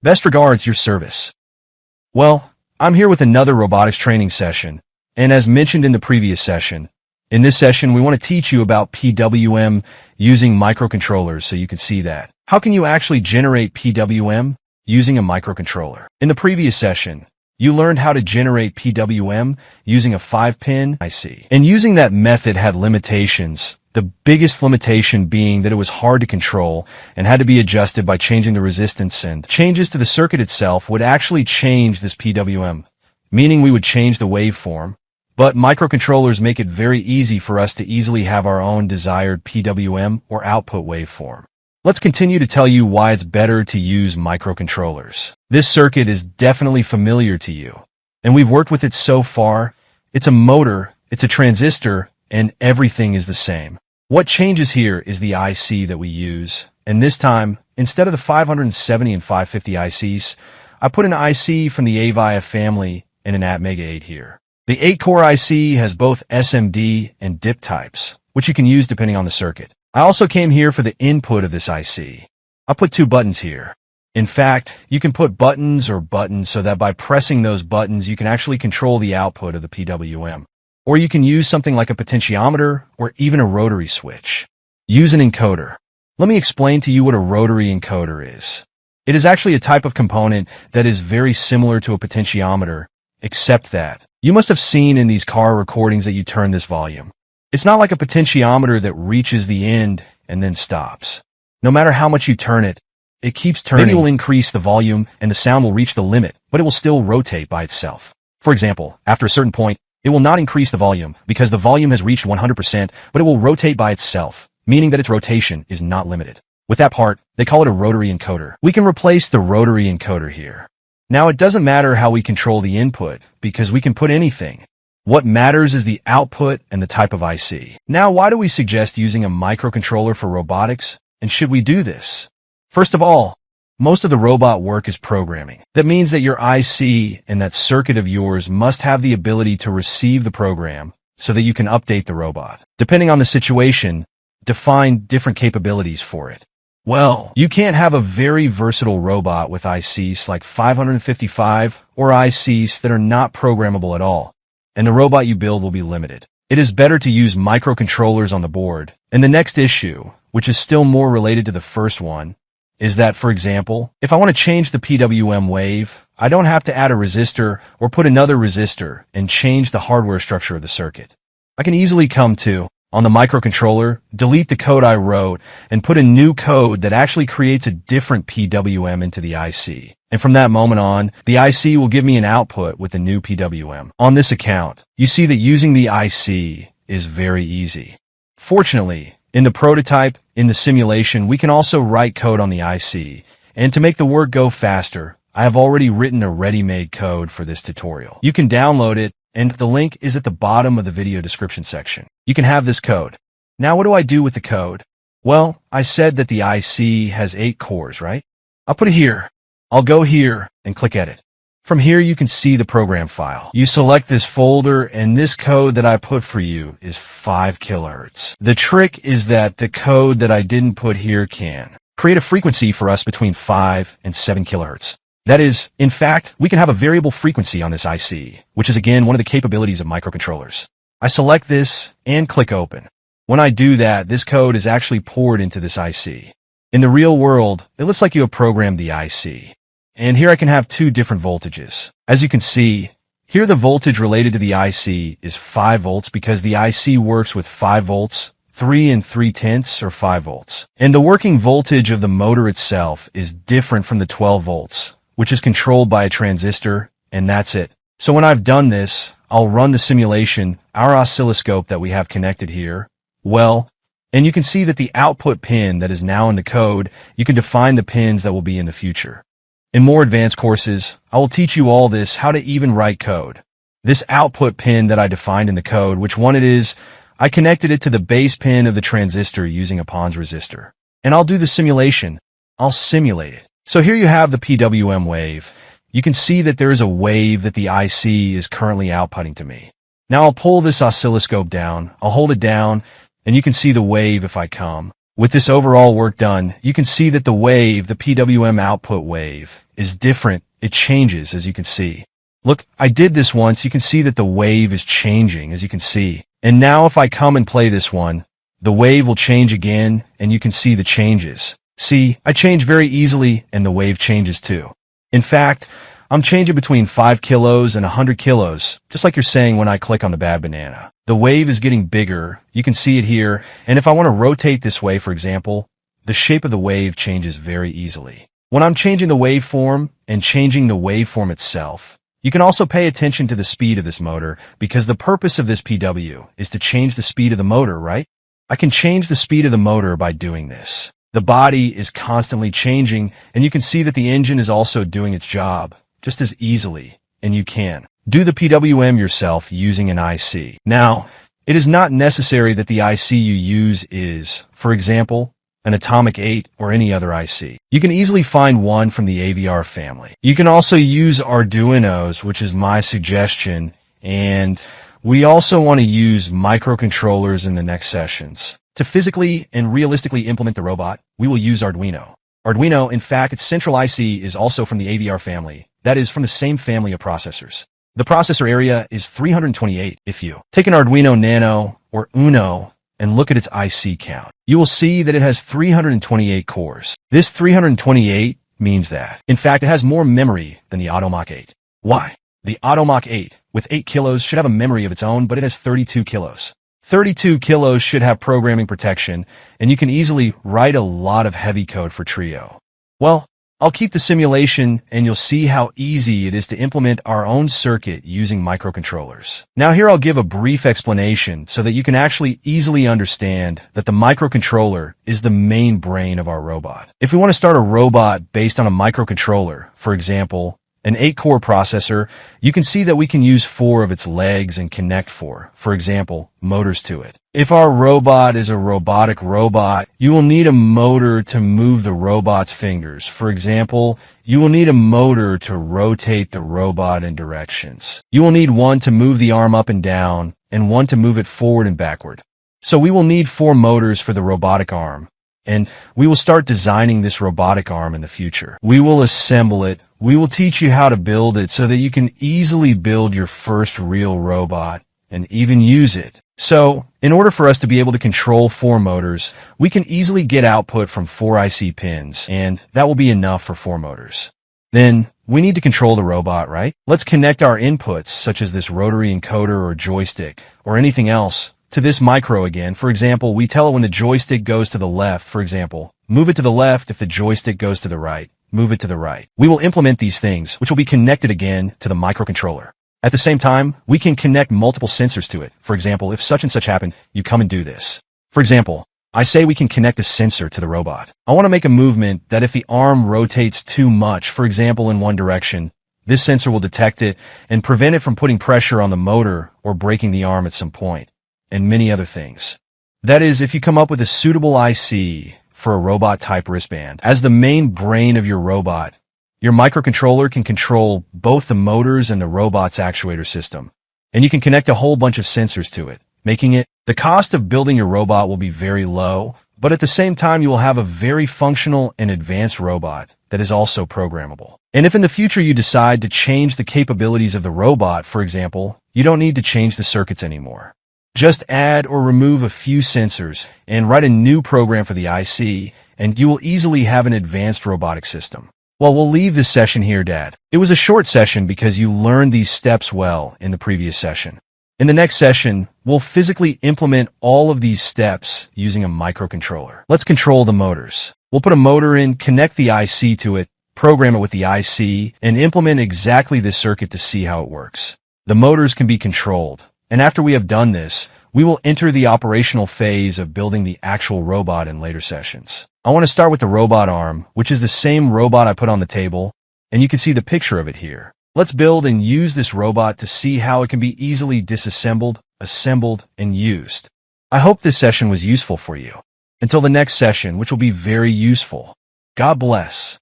Best regards, your service. Well, I'm here with another robotics training session, and as mentioned in the previous session, in this session we want to teach you about PWM using microcontrollers so you can see that. How can you actually generate PWM using a microcontroller? In the previous session, you learned how to generate PWM using a 5-pin IC. And using that method had limitations, the biggest limitation being that it was hard to control and had to be adjusted by changing the resistance, and changes to the circuit itself would actually change this PWM, meaning we would change the waveform. But microcontrollers make it very easy for us to easily have our own desired PWM or output waveform. Let's continue to tell you why it's better to use microcontrollers. This circuit is definitely familiar to you, and we've worked with it so far. It's a motor, it's a transistor, and everything is the same. What changes here is the IC that we use, and this time, instead of the 570 and 550 ICs, I put an IC from the Avia family and an Atmega 8 here. The 8-core IC has both SMD and DIP types, which you can use depending on the circuit. I also came here for the input of this IC. I put 2 buttons here. In fact, you can put buttons or buttons so that by pressing those buttons you can actually control the output of the PWM. Or you can use something like a potentiometer or even a rotary switch. Use an encoder. Let me explain to you what a rotary encoder is. It is actually a type of component that is very similar to a potentiometer, except that you must have seen in these car recordings that you turn this volume. It's not like a potentiometer that reaches the end and then stops. No matter how much you turn it, it keeps turning. Maybe it will increase the volume and the sound will reach the limit, but it will still rotate by itself. For example, after a certain point, it will not increase the volume because the volume has reached 100%, but it will rotate by itself, meaning that its rotation is not limited. With that part, they call it a rotary encoder. We can replace the rotary encoder here. Now, it doesn't matter how we control the input because we can put anything. What matters is the output and the type of IC. Now, why do we suggest using a microcontroller for robotics? And should we do this? First of all, most of the robot work is programming. That means that your IC and that circuit of yours must have the ability to receive the program so that you can update the robot. Depending on the situation, define different capabilities for it. Well, you can't have a very versatile robot with ICs like 555 or ICs that are not programmable at all, and the robot you build will be limited. It is better to use microcontrollers on the board. And the next issue, which is still more related to the first one, is that, for example, if I want to change the PWM wave, I don't have to add a resistor or put another resistor and change the hardware structure of the circuit. I can easily come to, on the microcontroller, delete the code I wrote and put a new code that actually creates a different PWM into the IC. And from that moment on, the IC will give me an output with the new PWM. On this account, you see that using the IC is very easy. Fortunately, in the prototype, in the simulation, we can also write code on the IC. And to make the work go faster, I have already written a ready-made code for this tutorial. You can download it, and the link is at the bottom of the video description section. You can have this code. Now, what do I do with the code? Well, I said that the IC has 8 cores, right? I'll put it here. I'll go here and click Edit. From here, you can see the program file. You select this folder, and this code that I put for you is 5 kilohertz. The trick is that the code that I didn't put here can create a frequency for us between 5 and 7 kilohertz. That is, in fact, we can have a variable frequency on this IC, which is again one of the capabilities of microcontrollers. I select this and click Open. When I do that, this code is actually poured into this IC. In the real world, it looks like you have programmed the IC. And here I can have 2 different voltages. As you can see, here the voltage related to the IC is 5 volts because the IC works with 5 volts, 3 3/10 or 5 volts. And the working voltage of the motor itself is different from the 12 volts, which is controlled by a transistor, and that's it. So when I've done this, I'll run the simulation, our oscilloscope that we have connected here. Well, and you can see that the output pin that is now in the code, you can define the pins that will be in the future. In more advanced courses, I will teach you all this, how to even write code. This output pin that I defined in the code, which one it is, I connected it to the base pin of the transistor using a Pons resistor. And I'll do the simulation. I'll simulate it. So here you have the PWM wave. You can see that there is a wave that the IC is currently outputting to me. Now I'll pull this oscilloscope down. I'll hold it down, and you can see the wave if I come. With this overall work done, you can see that the wave, the PWM output wave, is different. It changes, as you can see. Look, I did this once. You can see that the wave is changing, as you can see. And now if I come and play this one, the wave will change again, and you can see the changes. See, I change very easily, and the wave changes too. In fact, I'm changing between 5 kilos and 100 kilos, just like you're saying when I click on the bad banana. The wave is getting bigger. You can see it here. And if I want to rotate this way, for example, the shape of the wave changes very easily. When I'm changing the waveform and changing the waveform itself, you can also pay attention to the speed of this motor, because the purpose of this PW is to change the speed of the motor, right? I can change the speed of the motor by doing this. The body is constantly changing, and you can see that the engine is also doing its job just as easily, and you can do the PWM yourself using an IC. Now, it is not necessary that the IC you use is, for example, an Atomic 8 or any other IC. You can easily find one from the AVR family. You can also use Arduinos, which is my suggestion, and we also want to use microcontrollers in the next sessions. To physically and realistically implement the robot, we will use Arduino. Arduino, in fact, its central IC is also from the AVR family. That is, from the same family of processors. The processor area is 328. If you take an Arduino Nano or Uno and look at its IC count, you will see that it has 328 cores. This 328 means that, in fact, it has more memory than the Atomic 8. Why? The Atomic 8, with 8 kilos, should have a memory of its own, but it has 32 kilos. 32 kilos should have programming protection, and you can easily write a lot of heavy code for Trio. Well, I'll keep the simulation, and you'll see how easy it is to implement our own circuit using microcontrollers. Now here I'll give a brief explanation so that you can actually easily understand that the microcontroller is the main brain of our robot. If we want to start a robot based on a microcontroller, for example, an 8-core processor, you can see that we can use 4 of its legs and connect 4, for example, motors to it. If our robot is a robotic robot, you will need a motor to move the robot's fingers. For example, you will need a motor to rotate the robot in directions. You will need one to move the arm up and down, and one to move it forward and backward. So we will need 4 motors for the robotic arm. And we will start designing this robotic arm in the future. We will assemble it. We will teach you how to build it so that you can easily build your first real robot and even use it. So, in order for us to be able to control 4 motors, we can easily get output from 4 IC pins, and that will be enough for 4 motors. Then, we need to control the robot, right? Let's connect our inputs, such as this rotary encoder or joystick, or anything else, to this micro again. For example, we tell it when the joystick goes to the left, for example, move it to the left. If the joystick goes to the right, move it to the right. We will implement these things, which will be connected again to the microcontroller. At the same time, we can connect multiple sensors to it. For example, if such and such happen, you come and do this. For example, I say we can connect a sensor to the robot. I want to make a movement that if the arm rotates too much, for example, in one direction, this sensor will detect it and prevent it from putting pressure on the motor or breaking the arm at some point, and many other things. That is, if you come up with a suitable IC for a robot-type wristband as the main brain of your robot, your microcontroller can control both the motors and the robot's actuator system, and you can connect a whole bunch of sensors to it, making it the cost of building your robot will be very low, but at the same time you will have a very functional and advanced robot that is also programmable. And if in the future you decide to change the capabilities of the robot, for example, you don't need to change the circuits anymore. Just add or remove a few sensors and write a new program for the IC, and you will easily have an advanced robotic system. Well, we'll leave this session here, Dad. It was a short session because you learned these steps well in the previous session. In the next session, we'll physically implement all of these steps using a microcontroller. Let's control the motors. We'll put a motor in, connect the IC to it, program it with the IC, and implement exactly this circuit to see how it works. The motors can be controlled. And after we have done this, we will enter the operational phase of building the actual robot in later sessions. I want to start with the robot arm, which is the same robot I put on the table, and you can see the picture of it here. Let's build and use this robot to see how it can be easily disassembled, assembled, and used. I hope this session was useful for you. Until the next session, which will be very useful. God bless.